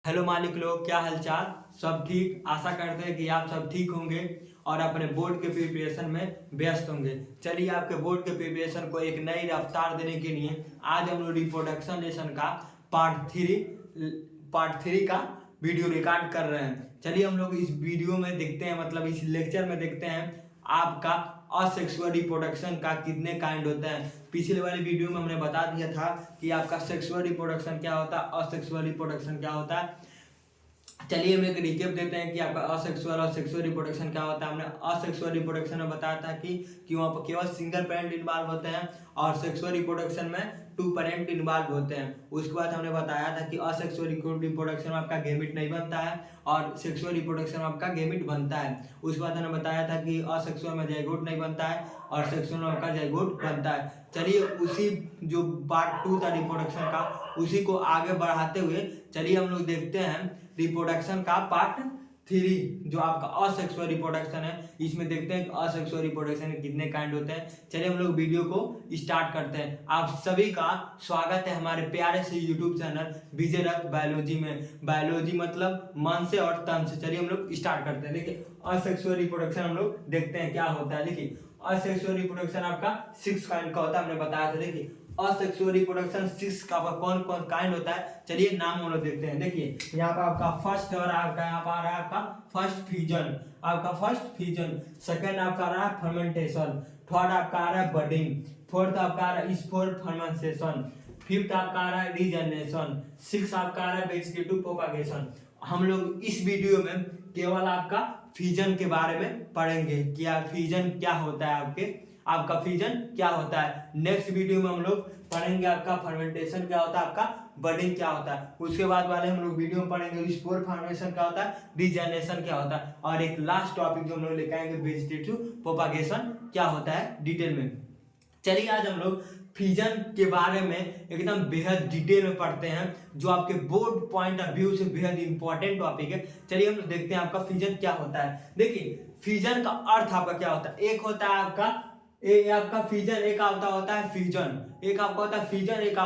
Hello मालिक लोग, क्या हालचाल। सब ठीक। आशा करते हैं कि आप सब ठीक होंगे और अपने बोर्ड के प्रिपरेशन में व्यस्त होंगे। चलिए, आपके बोर्ड के प्रिपरेशन को एक नई रफ्तार देने के लिए आज हम लोग रिप्रोडक्शन लेसन का पार्ट थ्री का वीडियो रिकॉर्ड कर रहे हैं। चलिए हम लोग इस वीडियो में देखते हैं, मतलब इस लेक्चर में देखते हैं आपका असेक्सुअल रिप्रोडक्शन का कितने काइंड होते हैं। पिछले वाली वीडियो में हमने बता दिया था कि आपका सेक्सुअल रिप्रोडक्शन क्या होता है, असेक्सुअल रिप्रोडक्शन क्या होता है। चलिए हम एक रिकेप देते हैं कि आपका असेक्सुअल और सेक्सुअल रिप्रोडक्शन क्या होता है। हमने असेक्सुअल रिप्रोडक्शन में बताया था कि वहाँ पर केवल सिंगल पेरेंट इन्वॉल्व होते हैं और सेक्सुअल रिप्रोडक्शन में 2 पेरेंट इन्वॉल्व होते हैं। उसके बाद हमने बताया था कि असेक्सुअल रिप्रोडक्शन में आपका गैमेट नहीं बनता है और सेक्सुअल रिप्रोडक्शन में आपका गैमेट बनता है। उसके बाद हमने बताया था कि असेक्सुअल में जाइगोट नहीं बनता है और सेक्सुअल में आपका जाइगोट बनता है। चलिए उसी जो पार्ट 2 था रिप्रोडक्शन का, उसी को आगे बढ़ाते हुए चलिए हम लोग देखते हैं रिप्रोडक्शन का पार्ट 3 जो आपका असेक्सुअल रिप्रोडक्शन है। इसमें देखते हैं असेक्सुअल रिप्रोडक्शन के कितने काइंड होते हैं। चलिए हम लोग वीडियो को स्टार्ट करते हैं। आप सभी का स्वागत है हमारे प्यारे से यूट्यूब चैनल विजय रथ बायोलॉजी में। बायोलॉजी मतलब मन से और तन से। चलिए हम लोग स्टार्ट करते हैं। देखिए असेक्सुअल रिप्रोडक्शन हम लोग देखते हैं क्या होता है। देखिए असेक्सुअल रिप्रोडक्शन आपका 6 काइंड का होता है, हमने बताया था। देखिए असेक्सुअल रिप्रोडक्शन 6 का कौन कौन काइंड होता है, चलिए नाम हम लोग देखते हैं। देखिए यहाँ पर आपका फर्स्ट और आपका यहाँ पर आ रहा है आपका फर्स्ट फ्यूजन, आपका फर्स्ट फ्यूजन। सेकंड आपका आ रहा है फर्मेंटेशन। थर्ड आपका आ रहा है बडिंग। फोर्थ आपका आ रहा है स्पोर फर्मेंटेशन। फिफ्थ आपका आ रहा है रीजनरेशन। सिक्स आपका आ रहा है वेजिटेटिव प्रोपागेशन। हम लोग इस वीडियो में केवल आपका फ्यूजन के बारे में पढ़ेंगे कि फ्यूजन क्या होता है, आपका फ्यूजन क्या होता है। नेक्स्ट वीडियो में हम लोग पढ़ेंगे आपका फर्मेंटेशन क्या होता है, आपका बडिंग क्या होता है। उसके बाद वाले हम लोग वीडियो में पढ़ेंगे स्पोर फॉर्मेशन क्या होता है, रीजनरेशन क्या होता है, और एक लास्ट टॉपिक जो हम लोग लेकर आएंगे वेजिटेटिव प्रोपागेशन क्या होता है डिटेल में। चलिए आज हम लोग फ्यूजन के बारे में एकदम बेहद डिटेल में पढ़ते हैं, जो आपके बोर्ड पॉइंट ऑफ व्यू से बेहद इंपॉर्टेंट टॉपिक है। चलिए हम लोग देखते हैं आपका फ्यूजन क्या होता है। देखिए फ्यूजन का अर्थ आपका क्या होता है। एक होता है आपका फ्यूजन, एक आपका होता है फ्यूजन, एक आपका होता है फ्यूजन, एक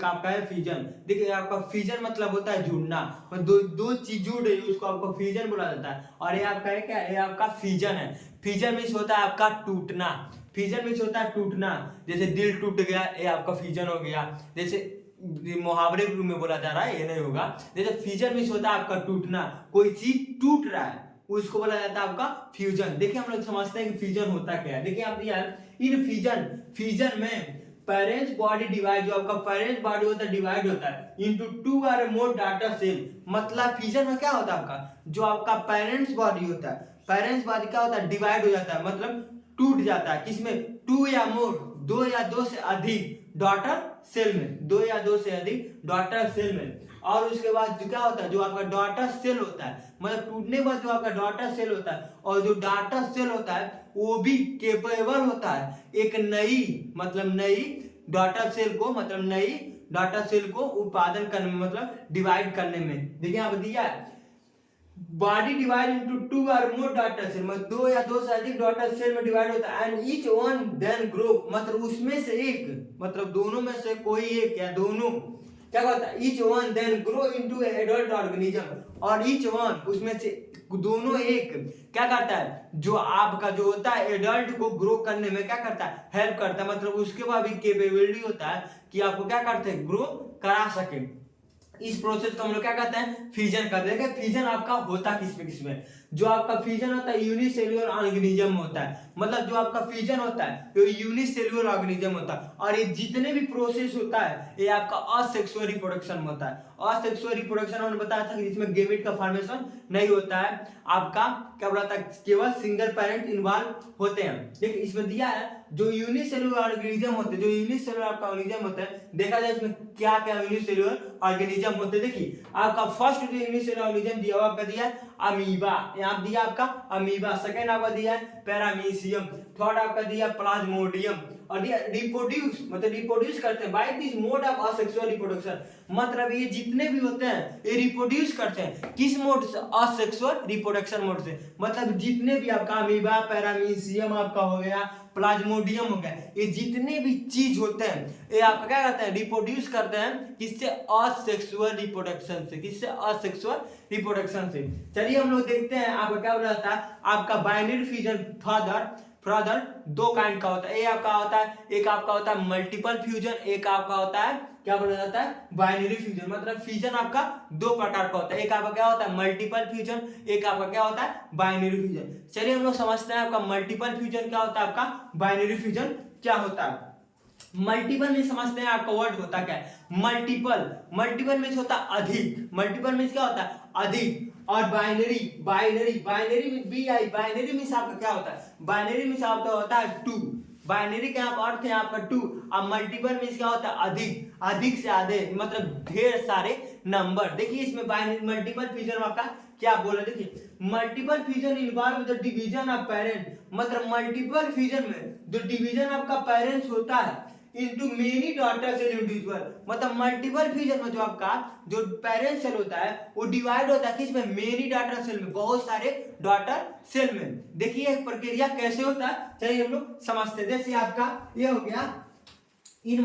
आपका है फ्यूजन। देखिए आपका फ्यूजन मतलब होता है जुड़ना, दो चीज जुड़ रही है उसको आपको फ्यूजन बोला जाता है। और ये आपका है क्या, ये आपका फ्यूजन है। फ्यूजन मीन्स होता है आपका टूटना। फ्यूजन मीन्स होता है टूटना, जैसे दिल टूट गया ये आपका फ्यूजन हो गया। जैसे मुहावरे के रूप में बोला जा रहा है, ये नहीं होगा। जैसे फ्यूजन मीन्स होता है आपका टूटना, कोई चीज टूट रहा है उसको बोला जाता है आपका फ्यूजन। देखिए हम लोग समझते हैं कि फ्यूजन होता क्या है। देखिए आप दिया इन फ्यूजन में पेरेंट्स बॉडी डिवाइड, जो आपका पेरेंट्स बॉडी होता है डिवाइड होता है इनटू 2 और मोर डाटा सेल। मतलब फ्यूजन में क्या होता है आपका जो आपका पेरेंट्स बॉडी होता है, पेरेंट्स बॉडी क्या होता है डिवाइड हो जाता है, मतलब टूट जाता है। किसमें, 2 या मोर, 2 या 2 से अधिक डॉटर सेल में, 2 या 2 से अधिक डॉटर सेल में। और उसके बाद जो क्या होता है, जो आपका डॉटर सेल होता है, मतलब टूटने के बाद जो आपका डॉटर सेल होता है, और जो डॉटर सेल होता है वो भी केपेबल होता है एक नई, मतलब नई डॉटर सेल को, मतलब नई डॉटर सेल को उत्पादन करने में, मतलब डिवाइड करने में। देखिए यहाँ पर दिया है बॉडी डिवाइड इनटू 2 और मोर डॉटर सेल, मतलब 2 या 2 से अधिक डॉटर सेल में डिवाइड होता है। And each one then grow, मतलब उसमें से एक, मतलब दोनों में से कोई एक या दोनों क्या होता है, each one then grow into adult organism. और ईच वन उसमें से दोनों एक क्या करता है, जो आपका जो होता है एडल्ट को ग्रो करने में क्या करता है, हेल्प करता है। मतलब उसके बाद भी कैपेबिलिटी होता है कि आपको क्या करते हैं, ग्रो करा सके। इस प्रोसेस को हम लोग क्या कहते हैं, फ्यूजन करते हैं। फ्यूजन आपका होता किसमें, जो आपका फ्यूजन होता है यूनिसेल्युलर ऑर्गेनिज्म होता है। मतलब जो आपका फ्यूजन होता है वो यूनिसेल्युलर ऑर्गेनिज्म होता है। और ये जितने भी प्रोसेस होता है ये आपका असेक्सुअल रिप्रोडक्शन में होता है। असेक्सुअल रिप्रोडक्शन हमने बताया था कि जिसमें गैमेट का फॉर्मेशन नहीं होता है, आपका क्या बोला था, केवल सिंगल पेरेंट इन्वॉल्व होते हैं। देखिए इसमें दिया है जो यूनिसेल्युलर ऑर्गेनिज्म होते हैं, जो यूनिसेल्युलर आपका ऑर्गेनिज्म होता है, देखा जाए इसमें क्या क्या यूनिसेल्युलर ऑर्गेनिज्म होते हैं। देखिए आपका फर्स्ट जो यूनिसेल्युलर ऑर्गेनिज्म दिया हुआ आपका दिया है अमीबा, यहाँ दिया आपका अमीबा। सेकंड आपका दिया है पैरामीशियम। थर्ड आपका दिया प्लाज्मोडियम। और ये रिप्रोड्यूस मतलब रिप्रोड्यूस करते हैं by this mode of asexual reproduction, मतलब ये जितने भी होते हैं ये रिप्रोड्यूस करते हैं किस मोड से, असेक्सुअल रिप्रोडक्शन मोड से, मतलब जितने भी आपका अमीबा, पैरामीशियम आपका हो गया, प्लाज्मोडियम हो गया, ये जितने भी चीज होते हैं ये आपका क्या करते हैं, रिप्रोड्यूस करते हैं किससे, असेक्सुअल रिप्रोडक्शन से, किससे, असेक्सुअल रिप्रोडक्शन से। चलिए हम लोग देखते हैं आपका क्या रहता है, आपका बाइनरी फ्यूजन फर्दर दो काइंड का होता है, ये आपका होता है, एक आपका होता है मल्टीपल फ्यूजन, एक आपका होता है क्या बोला जाता है, बाइनरी फ्यूजन, मतलब फ्यूजन आपका दो प्रकार का होता है, एक आपका क्या होता है मल्टीपल फ्यूजन, एक आपका क्या होता है बाइनरी फ्यूजन। चलिए हम लोग समझते हैं आपका मल्टीपल फ्यूजन क्या होता है, आपका बाइनरी फ्यूजन क्या होता है। मल्टीपल में समझते हैं आपका वर्ड होता क्या है, मल्टीपल मीन्स होता है अधिक, मल्टीपल मीन्स क्या होता है अधिक, और बाइनरी में बी आई, बाइनरी मीन्स आपका क्या होता है, बाइनरी मीन्स आपका होता है टू, बाइनरी का अर्थ है आपका टू, और मल्टीपल मीन्स क्या होता है अधिक से अधिक, मतलब ढेर सारे नंबर। देखिए इसमें बाइनरी मल्टीपल फ्यूजन आपका क्या बोला, देखिए multiple fusion involve the division of parent, मतलब मल्टीपल फ्यूजन में जो डिवीजन आपका पेरेंट्स होता है into many daughter cell individual, मतलब मल्टीपल फ्यूजन में जो आपका जो पेरेंट सेल होता है वो डिवाइड होता है किसमें, मेनी डॉटर सेल में, बहुत सारे डॉटर सेल में। देखिए प्रक्रिया कैसे होता है, चलिए हम लोग समझते हैं। जैसे आपका ये हो गया इन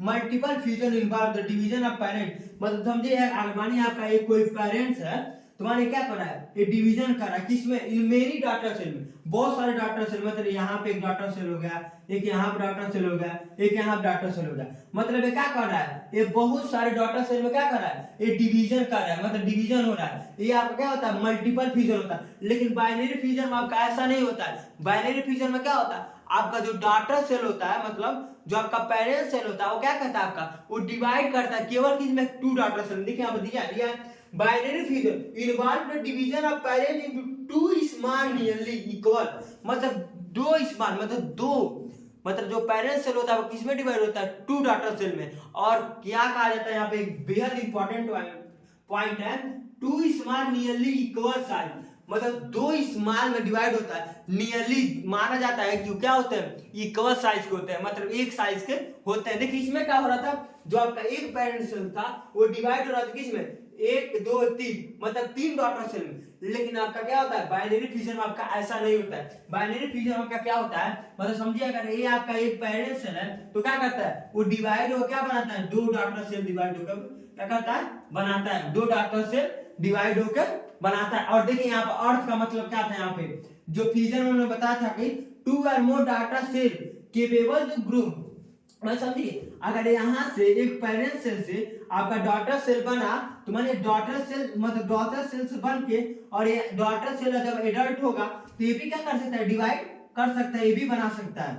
multiple fusion involve the division of parent, मतलब समझिए मानिए आपका एक कोई पेरेंट्स है, तुम्हारे क्या कर रहा है, ये डिवीजन कर रहा है किसमें, इन मेनी डॉटर सेल में, बहुत सारे डॉटर सेल, मतलब यहाँ पे एक डॉटर सेल हो गया, एक यहाँ पे डॉटर सेल हो गया, एक यहाँ पे डॉटर सेल हो गया, मतलब ये क्या कर रहा है, ये बहुत सारे डॉटर सेल में क्या कर रहा है, ये डिवीजन कर रहा है, मतलब डिवीजन हो रहा है, ये आपका क्या होता है मल्टीपल फ्यूजन होता है। लेकिन बाइनरी फ्यूजन में आपका ऐसा नहीं होता है, बाइनरी फ्यूजन में क्या होता है, आपका जो डॉटर सेल होता है, मतलब जो आपका पेरेंट सेल होता है वो क्या करता है आपका, वो डिवाइड करता है केवल किसमें, टू डॉटर सेल। देखिए यहाँ पर दिया binary fusion involve the division of parent into two small nearly equal, मतलब दो स्मॉल मतलब दो, मतलब जो पेरेंट सेल होता है वो किसमें डिवाइड होता है, टू डॉटर सेल में। और क्या कहा जाता है यहाँ पे एक बेहद इंपॉर्टेंट पॉइंट है, two small nearly equal size, मतलब दो स्मॉल में डिवाइड होता है, नियरली माना जाता है कि क्या होते हैं, इक्वल साइज के होते हैं, मतलब एक साइज के होते हैं। देखिए इसमें क्या हो रहा था, जो आपका एक पेरेंट सेल था वो डिवाइड हो रहा था किसमें, एक दो तीन, मतलब तीन डॉटर सेल में। लेकिन आपका क्या होता है बाइनरी फ्यूजन में आपका ऐसा नहीं होता है, बाइनरी फ्यूजन आपका क्या होता है, मतलब समझिए अगर ये आपका एक पेरेंट सेल है तो क्या करता है, वो डिवाइड हो क्या बनाता है, दो डॉटर सेल डिवाइड होकर क्या करता है, बनाता है, दो डॉटर सेल डिवाइड होकर बनाता है। और देखिए यहाँ पर अर्थ का मतलब क्या था, यहाँ पे जो फ्यूजन में उन्होंने बताया था कि two or more daughter cell capable to grow, मैं समझिए अगर यहाँ से एक पेरेंट सेल से आपका डॉटर सेल बना तो माने डॉटर सेल मतलब डॉटर सेल से बन के, और ये डॉटर सेल जब एडल्ट होगा तो ये भी क्या कर सकता है, डिवाइड कर सकता है, ये भी बना सकता है,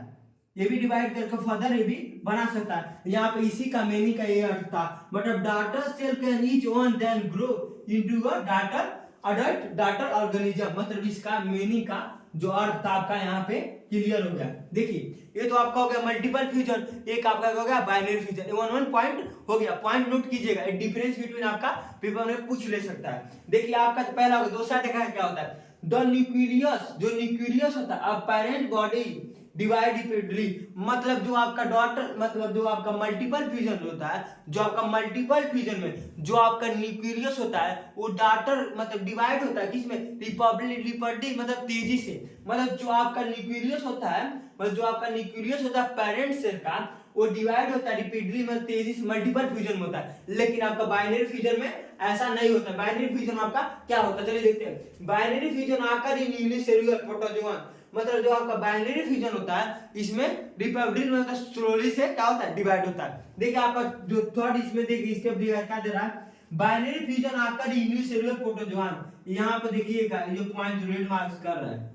ये भी डिवाइड करके फर्दर ये भी बना सकता है। यहाँ पे इसी का मीनिंग का ये अर्थ था, मतलब daughter cell can each one then grow into a daughter adult daughter organism, मतलब इसका मीनिंग का जो अर्थ था आपका यहाँ पे क्लियर हो गया। देखिए ये तो आपका हो गया मल्टीपल फ्यूजन, एक आपका हो गया बाइनरी फ्यूजन, वन पॉइंट हो गया, पॉइंट नोट कीजिएगा, एक डिफरेंस बिटवीन आपका पेपर में पूछ ले सकता है। देखिए आपका तो पहला होगा, दूसरा देखा है क्या होता है, द न्यूक्लियस, जो न्यूक्लियस होता है पेरेंट बॉडी डिवाइड रिपीटली, मतलब जो आपका डॉटर मतलब जो आपका मल्टीपल फ्यूजन होता है, जो आपका मल्टीपल फ्यूजन में जो आपका न्यूक्लियस होता है वो डॉटर मतलब डिवाइड होता है किसमें, रिपीटली मतलब तेजी से, मतलब जो आपका न्यूक्लियस होता है, मतलब जो आपका न्यूक्लियस होता है पेरेंट सेल का वो डिवाइड होता है रिपीटली मतलब तेजी से, मल्टीपल फ्यूजन में होता है। लेकिन आपका बाइनरी फ्यूजन में ऐसा नहीं होता, बाइनरी फ्यूजन आपका क्या होता है, चलिए देखते हैं। बाइनरी फ्यूजन आकर इन यूनिसेल्युलर प्रोटोजोआ, मतलब जो आपका बाइनरी फ्यूजन होता है इसमें रिपब्लिक में मतलब स्लोली से क्या होता है, डिवाइड होता है। देखिए आपका जो थर्ड इसमें देखिए स्टेप दिया क्या दे रहा है, बाइनरी फ्यूजन आकर यूनिसेल्युलर प्रोटोजोआ, यहाँ पे देखिएगा ये पॉइंट रेड मार्क्स कर रहा है,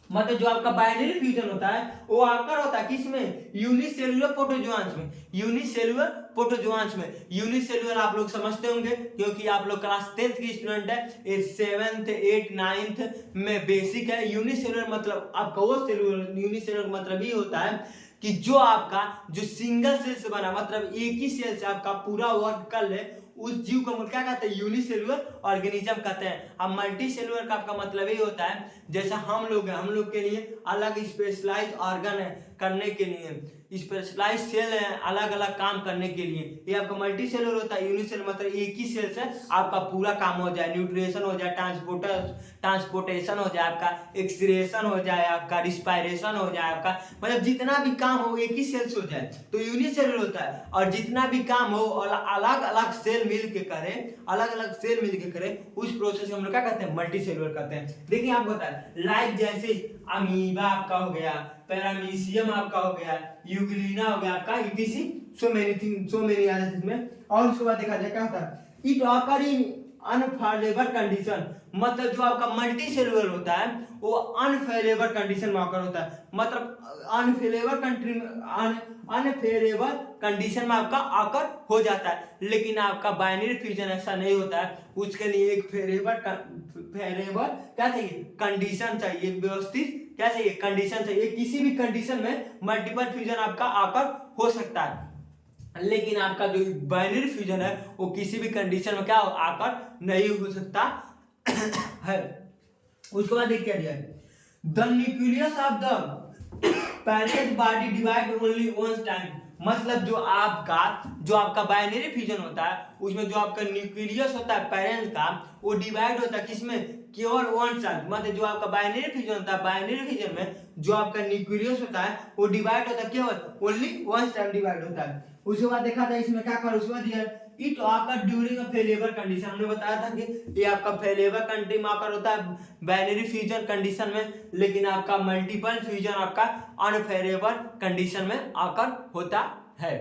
मतलब जो आपका बाइनरी फ्यूजन होता है वो आकर होता है किसमें, यूनिसेल्युलर प्रोटोजोआंस में, यूनिसेल्युलर प्रोटोजोआंस में। यूनिसेल्युलर आप लोग समझते होंगे क्योंकि आप लोग क्लास 10th की स्टूडेंट है, 7th 8th 9th में बेसिक है। यूनिसेल्युलर मतलब आपका वो सेल्युलर, यूनिसेल्युलर मतलब ये होता है कि जो आपका जो सिंगल सेल से बना मतलब एक ही सेल से आपका पूरा वर्क कर ले, उस जीव को हम क्या कहते हैं, यूनिसेलुलर ऑर्गेनिज्म कहते हैं। अब मल्टी सेलुलर का आपका मतलब ये होता है जैसा हम लोग हैं, हम लोग के लिए अलग स्पेशलाइज ऑर्गन है करने के लिए, स्पेशलाइज सेल है अलग अलग काम करने के लिए। ये आपका मल्टी सेलुलर होता है। यूनिसेल मतलब एक ही सेल से आपका पूरा काम हो जाए, न्यूट्रिएशन हो जाए, ट्रांसपोर्टेशन हो जाए, आपका एक्सक्रीशन हो जाए, आपका रिस्पायरेशन हो जाए, आपका मतलब जितना भी काम हो एक ही सेल से हो जाए तो यूनिसेलुलर होता है। और जितना भी काम हो अलग अलग सेल मिल के करे, अलग अलग सेल मिल के करे, उस प्रोसेस को हम लोग क्या कहते हैं, मल्टी सेलुलर कहते हैं। देखिए आपको बता लाइक जैसे अमीबा आपका हो गया, पैरामीशियम आपका हो गया, यूग्लिना हो गया आपका, etc so many thing, so many other things में। और उसके बाद देखा जाए क्या होता है, it occur in unfavourable condition, मतलब जो आपका मल्टी सेलुलर होता है वो अनफेवरेबल कंडीशन में आकर होता है, मतलब अनफेवरेबल कंडीशन में आपका आकर हो जाता है। लेकिन आपका बाइनरी फ्यूजन ऐसा नहीं होता है, उसके लिए एक फेवरेबल क्या चाहिए, कंडीशन चाहिए, एक व्यवस्थित क्या चाहिए, कंडीशन चाहिए। किसी भी कंडीशन में मल्टीपल फ्यूजन आपका आकर हो सकता है, लेकिन आपका जो बाइनरी फ्यूजन है वो किसी भी कंडीशन में क्या आकर नहीं हो सकता है। उसके बाद एक क्या दिया है, the nucleus of the parent body divide only one time, मतलब जो आपका बाइनरी फ्यूजन होता है उसमें जो आपका न्यूक्लियस होता है पेरेंट का, वो डिवाइड होता है किसमें, केवल वन टाइम। मतलब जो आपका बाइनरी फ्यूजन होता है, बाइनरी फ्यूजन में जो आपका न्यूक्लियस होता है वो डिवाइड होता है केवल ओनली वन टाइम डिवाइड होता है। उसके बाद देखा था इसमें क्या कर, उसके बाद दिया इट आकर ड्यूरिंग अ फेलेबल कंडीशन, हमने बताया था कि ये आपका फेलेबल कंडीशन में आकर होता है बाइनरी फ्यूजन कंडीशन में, लेकिन आपका मल्टीपल फ्यूजन आपका अनफेवरेबल कंडीशन में आकर होता है।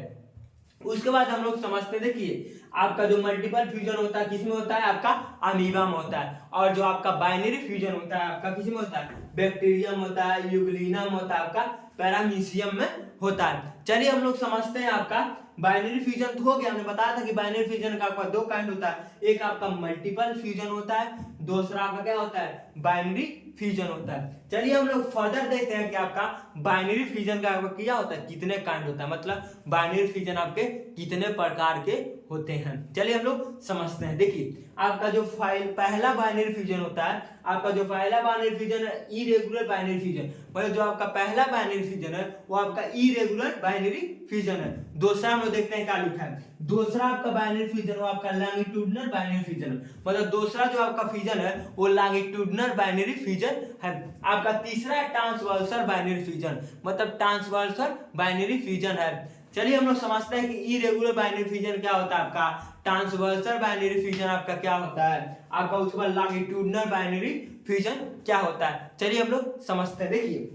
उसके बाद हम लोग समझते, देखिए आपका जो मल्टीपल फ्यूजन होता है किसमें होता है, आपका अमीबा में होता है। और जो आपका बाइनरी फ्यूजन होता है आपका किसमें होता है, बैक्टीरियम होता है, यूग्लिना में होता है, आपका पैरामीशियम में होता है। चलिए हम लोग समझते हैं आपका बाइनरी फ्यूजन तो हो गया, हमने बताया था कि बाइनरी फ्यूजन का आपका दो काइंड होता है, एक आपका मल्टीपल फ्यूजन होता है, दूसरा आपका क्या होता है, बाइनरी फ्यूजन होता है। चलिए हम लोग फर्दर देखते हैं कि आपका बाइनरी फ्यूजन का आपका क्या होता है, कितने काइंड होता है, मतलब बाइनरी फ्यूजन आपके कितने प्रकार के होते हैं। चलिए हम लोग समझते हैं। देखिए आपका जो पहला बाइनरी फ्यूजन होता है, आपका जो पहला बाइनरी फ्यूजन है इरेगुलर बाइनरी फ्यूजन, मतलब जो आपका पहला बाइनरी फ्यूजन है वो आपका इरेगुलर बाइनरी फ्यूजन है। दूसरा हम लोग देखते हैं क्या लिखा है, दूसरा आपका बाइनरी फ्यूजन वो आपका लॉन्गिट्यूडिनल बाइनरी फ्यूजन है, मतलब दूसरा जो आपका फ्यूजन है वो लॉन्गिट्यूडिनल बाइनरी फ्यूजन है। आपका तीसरा है ट्रांसवर्सल बाइनरी फ्यूजन, मतलब ट्रांसवर्सल बाइनरी फ्यूजन है। चलिए हम लोग समझते हैं कि इरेगुलर बाइनरी फ्यूजन क्या होता है, आपका ट्रांसवर्सल बाइनरी फ्यूजन आपका क्या होता है, आपका उसके बाद लॉन्गिट्यूडिनल बाइनरी फ्यूजन क्या होता है। चलिए हम लोग समझते हैं। देखिए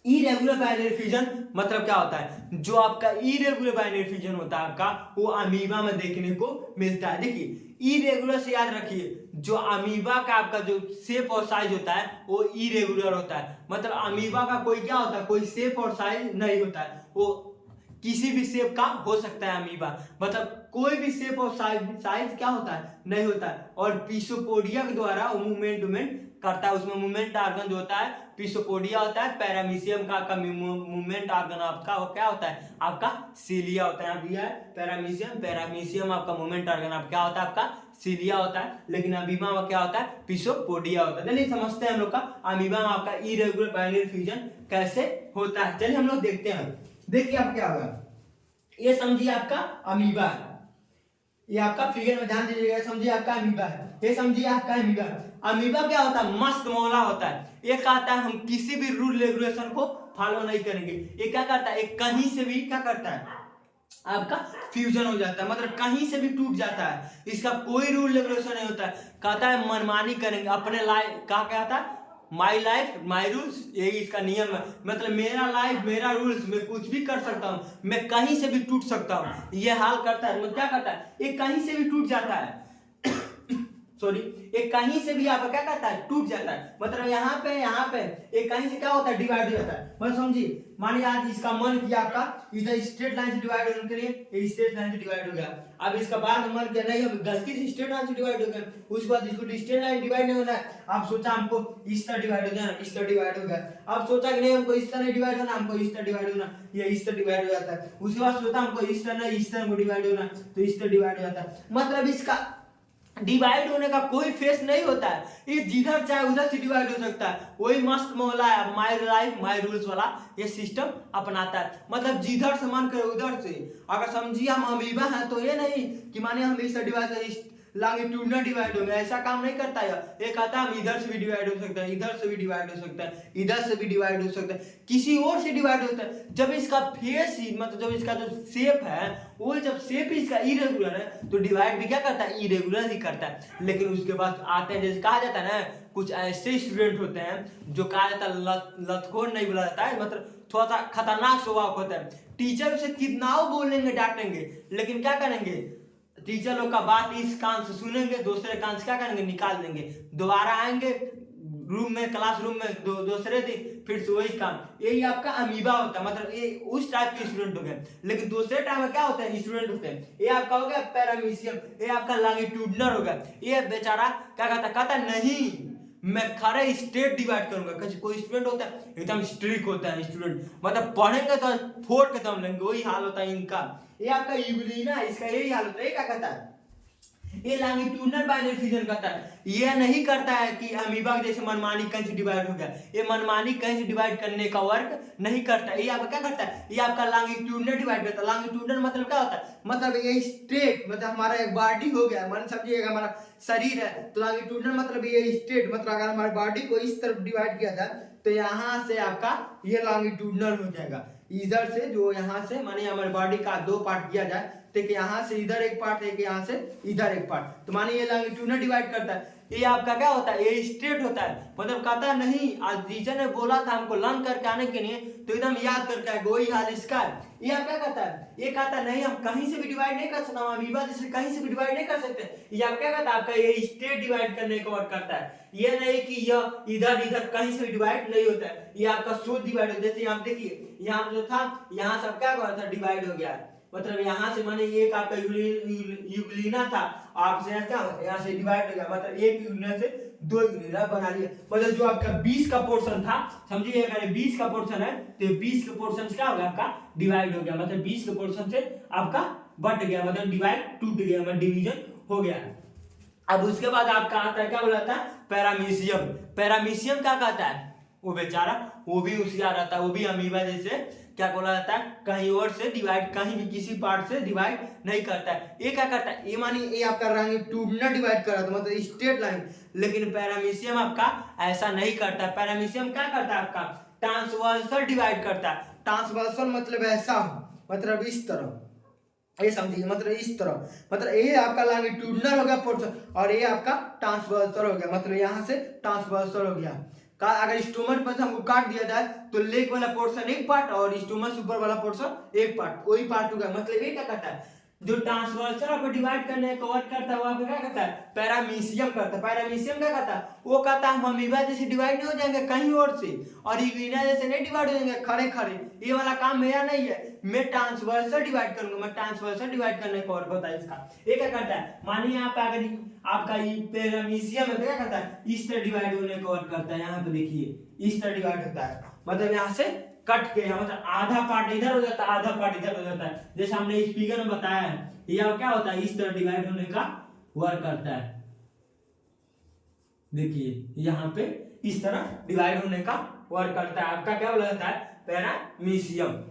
इरेगुलर बाइनरी फ्यूजन मतलब क्या होता है, जो आपका इरेगुलर बाइनरी फ्यूजन होता है आपका वो अमीबा में देखने को मिलता है। देखिए इरेगुलर से याद रखिए, जो अमीबा का आपका जो शेप और साइज होता है वो इरेगुलर होता है, मतलब अमीबा का कोई क्या होता है, कोई शेप और साइज नहीं होता है, वो किसी भी शेप का हो सकता है अमीबा, मतलब कोई भी शेप और साइज क्या होता है, नहीं होता है। और पीसोपोडिया के द्वारा मूवमेंट करता है, उसमें मूवमेंट ऑर्गन जो होता है पीसोपोडिया होता है, पैरामीशियम का आपका मूवमेंट ऑर्गन आपका वो क्या होता है, आपका सीलिया होता है। अभी है पैरामीशियम आपका मूवमेंट ऑर्गन आपका क्या होता है, आपका सीलिया होता है, लेकिन अमीबा में क्या होता है, पीसोपोडिया होता है। चलिए समझते हैं हम लोग का अमीबा में आपका इरेगुलर बाइनरी फ्यूजन कैसे होता है। चलिए हम लोग देखते हैं। देखिए आप क्या होगा, ये समझिए आपका अमीबा है, ये आपका फिगर में ध्यान दीजिएगा, समझिए आपका अमीबा है, ये समझिए आपका अमीबा है। अमीबा क्या होता है, मस्त मौला होता है, ये कहता है हम किसी भी रूल रेगुलेशन को फॉलो नहीं करेंगे। ये क्या करता है, एक कहीं से भी क्या करता है, आपका फ्यूजन हो जाता है, मतलब कहीं से भी टूट जाता है, इसका कोई रूल रेगुलेशन नहीं होता है। कहता है मनमानी करेंगे अपने लाइफ का, क्या कहता है माई लाइफ माई रूल्स, यही इसका नियम है, मतलब मेरा लाइफ मेरा रूल्स, मैं कुछ भी कर सकता हूँ, मैं कहीं से भी टूट सकता हूँ, ये हाल करता है। मतलब क्या करता है, ये कहीं से भी टूट जाता है सॉरी, एक कहीं से भी आपका क्या करता है, टूट जाता है, मतलब यहाँ पे एक कहीं से क्या होता है, डिवाइड हो जाता है। मतलब समझिए मानिए आज इसका मन किया आपका इधर स्ट्रेट लाइन से डिवाइड होने के लिए ये स्ट्रेट लाइन से डिवाइड हो गया। अब इसका बाद मन किया नहीं अब गलती से स्ट्रेट लाइन से डिवाइड हो गया, उसके बाद इसको स्ट्रेट लाइन डिवाइड नहीं होना है। आप सोचा हमको इस तरह डिवाइड हो जाना, इस तरह डिवाइड हो गया। अब सोचा कि नहीं हमको इस तरह डिवाइड होना, हमको इस तरह डिवाइड होना, ये इस तरह डिवाइड हो जाता है। उसके बाद सोचा हमको इस तरह नहीं इस तरह डिवाइड होना, तो इस तरह डिवाइड हो जाता है। मतलब इसका डिवाइड होने का कोई फेस नहीं होता है, ये जिधर चाहे उधर से डिवाइड हो सकता है। वही मस्त मोहल्ला है माय लाइफ माय रूल्स वाला ये सिस्टम अपनाता है। मतलब जिधर से मन करे उधर से, अगर समझिए हम अमीबा हैं तो ये नहीं कि माने हम इस डिवाइड लॉन्गिट्यूडनल डिवाइड होंगे, ऐसा काम नहीं करता है। ये कहता है हम इधर से भी डिवाइड हो सकता है, इधर से भी डिवाइड हो सकता है, इधर से भी डिवाइड हो सकता है, किसी और से डिवाइड होता है। जब इसका फेस ही मतलब जब इसका जो शेप है वो जब शेप ही इसका इरेगुलर है तो डिवाइड भी क्या करता है, इरेगुलर ही करता है। लेकिन उसके बाद आते हैं जैसे कहा जाता है ना, कुछ ऐसे स्टूडेंट होते हैं जो कहा जाता है लतखोर नहीं बोला जाता है, मतलब थोड़ा सा खतरनाक स्वभाव होता है। टीचर उसे कितना बोलेंगे डांटेंगे, लेकिन क्या करेंगे, टीचर लोग का बात इस कान से सुनेंगे, दूसरे कान से क्या करेंगे, निकाल देंगे। दोबारा आएंगे रूम में क्लासरूम में दूसरे दिन फिर से वही काम। यही आपका अमीबा होता है, मतलब ये उस टाइप के स्टूडेंट हो गए। लेकिन दूसरे टाइम में क्या होता है, स्टूडेंट होते हैं ये आपका हो गया पैरामीशियम, ये आपका लॉन्गिट्यूडनल हो गया। ये बेचारा क्या कहता नहीं मैं खरे स्टेट डिवाइड करूंगा। कोई स्टूडेंट होता है एकदम स्ट्रिक्ट होता है स्टूडेंट, मतलब पढ़ेंगे तो फोड़ के दम लेंगे, वही हाल होता है इनका। ये आपका यूग्लिना इसका यही हाल होता है। ये क्या कहता है, ये लॉन्गिट्यूडनल बाइनरी फिजन करता है। ये नहीं करता है कि अमीबा जैसे मनमानी कहीं से डिवाइड हो गया, ये मनमानी कहीं से डिवाइड करने का वर्क नहीं करता है। ये आपका क्या करता है, ये आपका लॉन्गिट्यूडनल डिवाइड करता है। लॉन्गिट्यूडनल मतलब क्या होता है, मतलब ये स्ट्रेट, मतलब हमारा एक बॉडी हो गया, मन समझिएगा हमारा शरीर है तो लॉन्गिट्यूडनल मतलब ये स्ट्रेट, मतलब अगर हमारी बॉडी को इस तरफ डिवाइड किया जाए तो यहाँ से आपका ये लॉन्गिट्यूडनल हो जाएगा। इधर से जो यहाँ से माने हमारे बॉडी का दो पार्ट किया जाए, ठीक है, यहाँ से इधर एक पार्ट, एक यहाँ से इधर एक पार्ट, तो मानिए ये लॉन्गिट्यूडनल डिवाइड करता है। ये आपका क्या होता है, ये स्ट्रेट होता है, मतलब कहता है नहीं आज टीचर ने बोला था हमको लर्न करके आने के लिए तो एकदम याद करके आएगा, वही हाल इसका है। ये आप क्या कहता है, ये कहता है नहीं हम कहीं से भी डिवाइड नहीं कर सकते, हम अमीबा जैसे कहीं से भी डिवाइड नहीं कर सकते। ये आप क्या कहता है, आपका ये स्ट्रेट डिवाइड करने का वर्क करता है। ये नहीं कि यह इधर इधर कहीं से भी डिवाइड नहीं होता है, ये आपका शुद्ध डिवाइड होता है। जैसे यहाँ देखिए यहाँ जो था यहाँ सब क्या हुआ था, डिवाइड हो गया, मतलब यहाँ से माने एक आपका यूग्लिना था, आपसे क्या यहाँ से डिवाइड हो गया, मतलब एक यूग्लिना से दो यूग्लिना बना लिया। मतलब जो आपका 20 का पोर्शन था, समझिए अगर 20 का पोर्शन है तो 20 के पोर्शन क्या हो गया, आपका डिवाइड हो गया, मतलब 20 के पोर्शन से आपका बट गया, मतलब डिवाइड टूट गया, मतलब डिवीजन हो गया। अब उसके बाद आपका आता है क्या बोला था, पैरामीशियम। पैरामीशियम क्या कहता है, वो बेचारा वो भी होशियार रहता है, वो भी अमीबा जैसे क्या बोला जाता है, कहीं और से डिवाइड, कहीं भी किसी पार्ट से डिवाइड नहीं करता है। ये क्या करता है, ये मानिए ये आपका लॉन्गिट्यूडनल डिवाइड कर रहा था, मतलब स्ट्रेट लाइन। लेकिन पैरामीशियम आपका ऐसा नहीं करता है। पैरामीशियम क्या करता है, आपका ट्रांसवर्सल डिवाइड करता है। ट्रांसवर्सल मतलब ऐसा, मतलब इस तरह, ये समझिए, मतलब इस तरह, मतलब ये आपका लॉन्गिट्यूडनल हो गया पोर्शन और ये आपका ट्रांसवर्सल हो गया, मतलब यहाँ से ट्रांसवर्सल हो गया। अगर स्टोमक पर हमको काट दिया जाए तो लेग वाला पोर्शन एक पार्ट और स्टोमक ऊपर वाला पोर्शन एक पार्ट, वही पार्ट हो गया। मतलब ये क्या करता है, जो ट्रांसवर्सल आपको डिवाइड करने का वर्क करता है वो आपका क्या करता है, पैरामीशियम करता है। पैरामीशियम क्या करता है, वो कहता है हम अमीबा जैसे डिवाइड नहीं हो जाएंगे कहीं और से, और यूग्लिना जैसे नहीं डिवाइड हो जाएंगे खड़े खड़े, ये वाला काम मेरा नहीं है, मैं ट्रांसवर्सल डिवाइड करूंगा, मैं ट्रांसवर्सल डिवाइड करने का वर्क होता है इसका। ये क्या करता है, मानिए यहाँ पे अगर आपका ये पैरामीशियम है क्या करता है, इस तरह डिवाइड होने का वर्क करता है। यहाँ पे देखिए इस तरह डिवाइड होता है, मतलब यहाँ से कट के, मतलब आधा पार्ट इधर हो जाता है, आधा पार्ट इधर हो जाता है, जैसे हमने इस फिगर में बताया है। यह क्या होता है, इस तरह डिवाइड होने का वर्क करता है। देखिए यहाँ पे इस तरह डिवाइड होने का वर्क करता है, आपका क्या बोला जाता है, पैरामीशियम।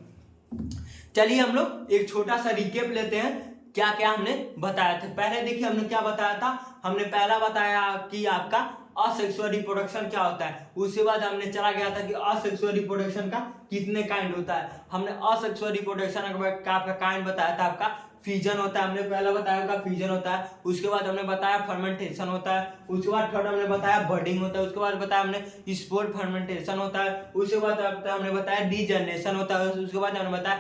चलिए हम लोग एक छोटा सा रिकेप लेते हैं, क्या क्या हमने बताया था। पहले देखिए हमने क्या बताया था, हमने पहला बताया कि आपका असेक्सुअल रिप्रोडक्शन क्या होता है। उसके बाद हमने चला गया था कि असेक्सुअल रिप्रोडक्शन का कितने काइंड होता है। हमने असेक्सुअल रिप्रोडक्शन का आपका काइंड बताया था, आपका फ्यूजन होता है, हमने पहला बताया होगा फ्यूजन होता है। उसके बाद हमने बताया फर्मेंटेशन होता है। उसके बाद थर्ड हमने बताया बर्डिंग होता है। उसके बाद बताया हमने स्पोर फर्मेंटेशन होता है। उसके बाद हमने बताया डीजनरेशन होता है। उसके बाद हमने बताया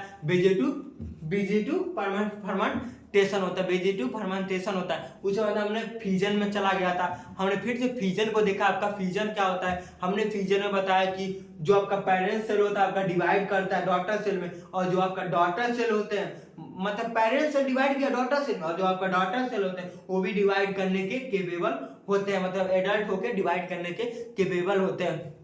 वेजिटेटिव फर्मेंटेशन होता है, वेजिटेटिव फर्मेंटेशन होता है। उसके बाद हमने फ्यूजन में चला गया था, हमने फिर से फ्यूजन को देखा। आपका फ्यूजन क्या होता है, हमने फ्यूजन में बताया कि जो आपका पेरेंट सेल होता है आपका डिवाइड करता है डॉटर सेल में, और जो आपका डॉटर सेल होते हैं मतलब पेरेंट सेल डिवाइड किया डॉटर सेल में, और जो आपका डॉटर सेल होते हैं वो भी डिवाइड करने के केपेबल होते हैं, मतलब एडल्ट होके डिवाइड करने के केपेबल होते हैं।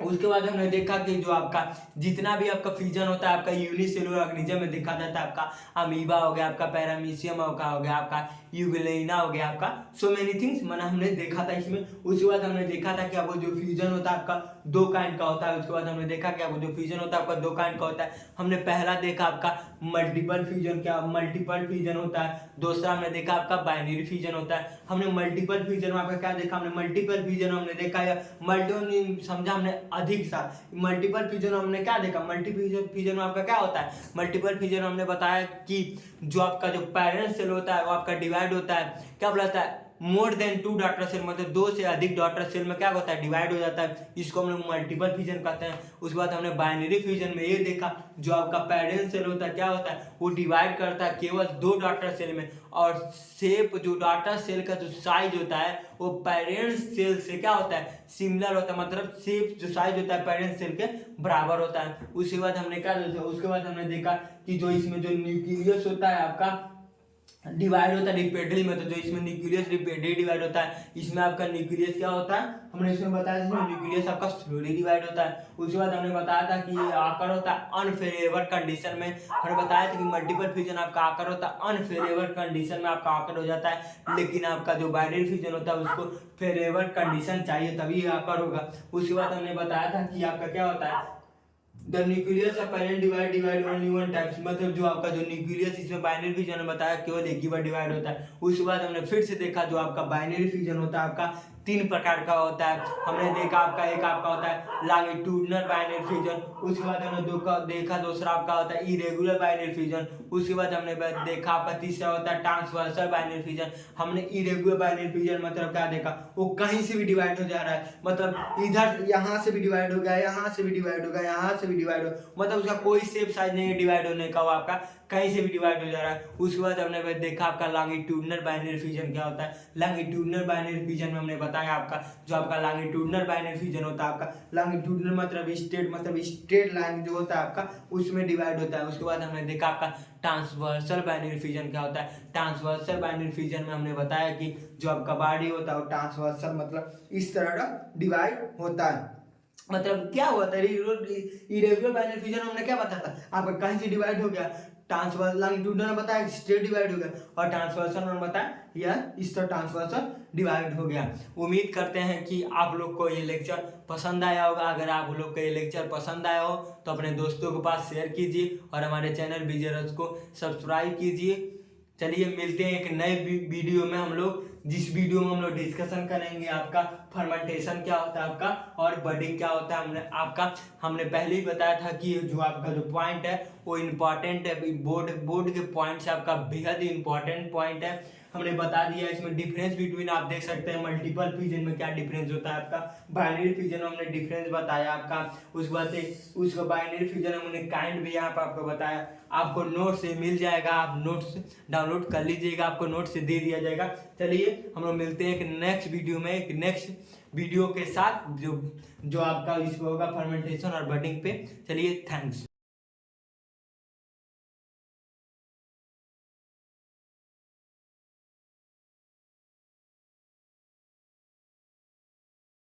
उसके बाद हमने देखा कि जो आपका जितना भी आपका फ्यूजन होता है आपका यूनिसेलुलर ऑर्गेनिज्म में देखा जाता है। आपका अमीबा हो गया, आपका पैरामीशियम हो गया, आपका यूग्लेना हो गया, आपका सो मेनी थिंग्स मैंने हमने देखा था इसमें। उसके बाद हमने देखा था कि आपको जो फ्यूजन होता है आपका दो काइंड का होता है। उसके बाद हमने देखा कि आपको जो फ्यूजन होता है आपका दो काइंड का होता है। हमने पहला देखा आपका मल्टीपल फ्यूजन, क्या मल्टीपल फ्यूजन होता है। दूसरा हमने देखा आपका बाइनरी फ्यूजन होता है। हमने मल्टीपल फ्यूजन में आपका क्या देखा, हमने मल्टीपल फ्यूजन हमने देखा या मल्टी समझा हमने अधिक सा। मल्टीपल फ्यूजन हमने क्या देखा, मल्टीपल फ्यूजन में आपका क्या होता है, मल्टीपल फ्यूजन हमने बताया कि जो आपका जो पेरेंट सेल होता है वो आपका डिवाइड होता है, क्या बोलता है, मोर देन 2 डॉटर सेल, मतलब 2 से अधिक डॉटर सेल में क्या होता है, डिवाइड हो जाता है। इसको हम लोग मल्टीपल फ्यूजन कहते हैं। उसके बाद हमने बाइनरी फ्यूजन में ये देखा जो आपका पेरेंट सेल होता है क्या होता है, वो डिवाइड करता है केवल 2 डॉटर सेल में, और शेप जो डॉटर सेल का जो साइज होता है वो पेरेंट सेल से क्या होता है, सिमिलर होता है, मतलब शेप जो साइज होता है पेरेंट सेल के बराबर होता है। उसके बाद हमने क्या देखा, उसके बाद हमने देखा कि जो इसमें जो न्यूक्लियस होता है आपका डिवाइड होता है रिपीटेडली में, तो जो इसमें न्यूक्लियस रिपीटेडली डिवाइड होता है, इसमें आपका न्यूक्लियस क्या होता है, हमने इसमें बताया इसमें न्यूक्लियस आपका स्लोली डिवाइड होता है। उसके बाद हमने बताया था कि ये आकर होता है अनफेवरेबल कंडीशन में, हमने बताया था कि मल्टीपल फ्यूजन आपका आकर होता है अनफेवरेबल कंडीशन में आपका आकर हो जाता है, लेकिन आपका जो बाइनरी फ्यूजन होता है उसको फेवरेबल कंडीशन चाहिए तभी आकर होगा। उसके बाद हमने बताया था कि आपका क्या होता है, the nucleus of parent divide only one types, मतलब जो आपका जो न्यूक्लियस इसमें बाइनरी फ्यूजन बताया केवल एक ही बार डिवाइड होता है। उसके बाद हमने फिर से देखा जो आपका बाइनरी फ्यूजन होता है आपका 3 प्रकार का होता है। हमने देखा आपका एक आपका होता है लॉन्गिट्यूडिनल बाइनरी फ्यूजन, उसके बाद हमने देखा दूसरा आपका होता है इरेगुलर बाइनरी फ्यूजन, उसके बाद हमने देखा आपका तीसरा होता है ट्रांसवर्सल बाइनरी फ्यूजन। हमने इरेगुलर बाइनरी फ्यूजन मतलब क्या देखा, वो कहीं से भी डिवाइड हो जा रहा है, मतलब इधर यहाँ से भी डिवाइड हो गया, यहाँ से भी डिवाइड होगा, यहाँ से भी डिवाइड हो, मतलब उसका कोई शेप साइज नहीं है डिवाइड होने का, वो आपका कहीं से भी डिवाइड हो जा रहा है। उसके बाद हमने देखा आपका लॉन्गिट्यूडिनल बाइनरी फ्यूजन क्या होता है। लॉन्गिट्यूडिनल बाइनरी फ्यूजन में हमने बताया आपका जो आपका लॉन्गिट्यूडिनल बाइनरी फ्यूजन होता है आपका लॉन्गिट्यूडिनल मतलब स्ट्रेट लाइन जो होता है आपका उसमें डिवाइड होता है। उसके बाद हमने देखा आपका ट्रांसवर्सल बाइनरी फ्यूजन क्या होता है। ट्रांसवर्सल बाइनरी फ्यूजन में हमने बताया कि जो आपका बॉडी होता है वो ट्रांसवर्सल मतलब इस तरह का डिवाइड होता है। मतलब क्या हुआ था इरेगुलर बाइनरी फ्यूजन हमने क्या बताया था, आपका कहीं से डिवाइड हो गया, ट्रांसवर्सल लॉन्गिट्यूडिनल बताया स्ट्रेट डिवाइड हो गया, और ट्रांसवर्सल में बताया यह इस तरह ट्रांसवर्सल डिवाइड हो गया। उम्मीद करते हैं कि आप लोग को ये लेक्चर पसंद आया होगा। अगर आप लोग को ये लेक्चर पसंद आया हो तो अपने दोस्तों के पास शेयर कीजिए और हमारे चैनल बीजेरस को सब्सक्राइब कीजिए। चलिए मिलते हैं एक नए वीडियो में हम लोग, जिस वीडियो में हम लोग डिस्कशन करेंगे आपका फर्मेंटेशन क्या होता है आपका और बडिंग क्या होता है। हमने पहले ही बताया था कि जो आपका जो पॉइंट है वो इम्पॉर्टेंट है, बोर्ड के पॉइंट से आपका बेहद इंपॉर्टेंट पॉइंट है। हमने बता दिया इसमें डिफरेंस बिटवीन, आप देख सकते हैं मल्टीपल फ्यूजन में क्या डिफरेंस होता है आपका, बाइनरी फ्यूजन में हमने डिफरेंस बताया आपका। उसके बाद उसका बाइनरी फ्यूजन हमने काइंड भी यहाँ पर आपको बताया। आपको नोट से मिल जाएगा, आप नोट्स डाउनलोड कर लीजिएगा, आपको नोट से दे दिया जाएगा। चलिए हम लोग मिलते हैं एक नेक्स्ट वीडियो में, एक नेक्स्ट वीडियो के साथ जो आपका इस होगा फर्मेंटेशन और बडिंग पे। चलिए थैंक्स।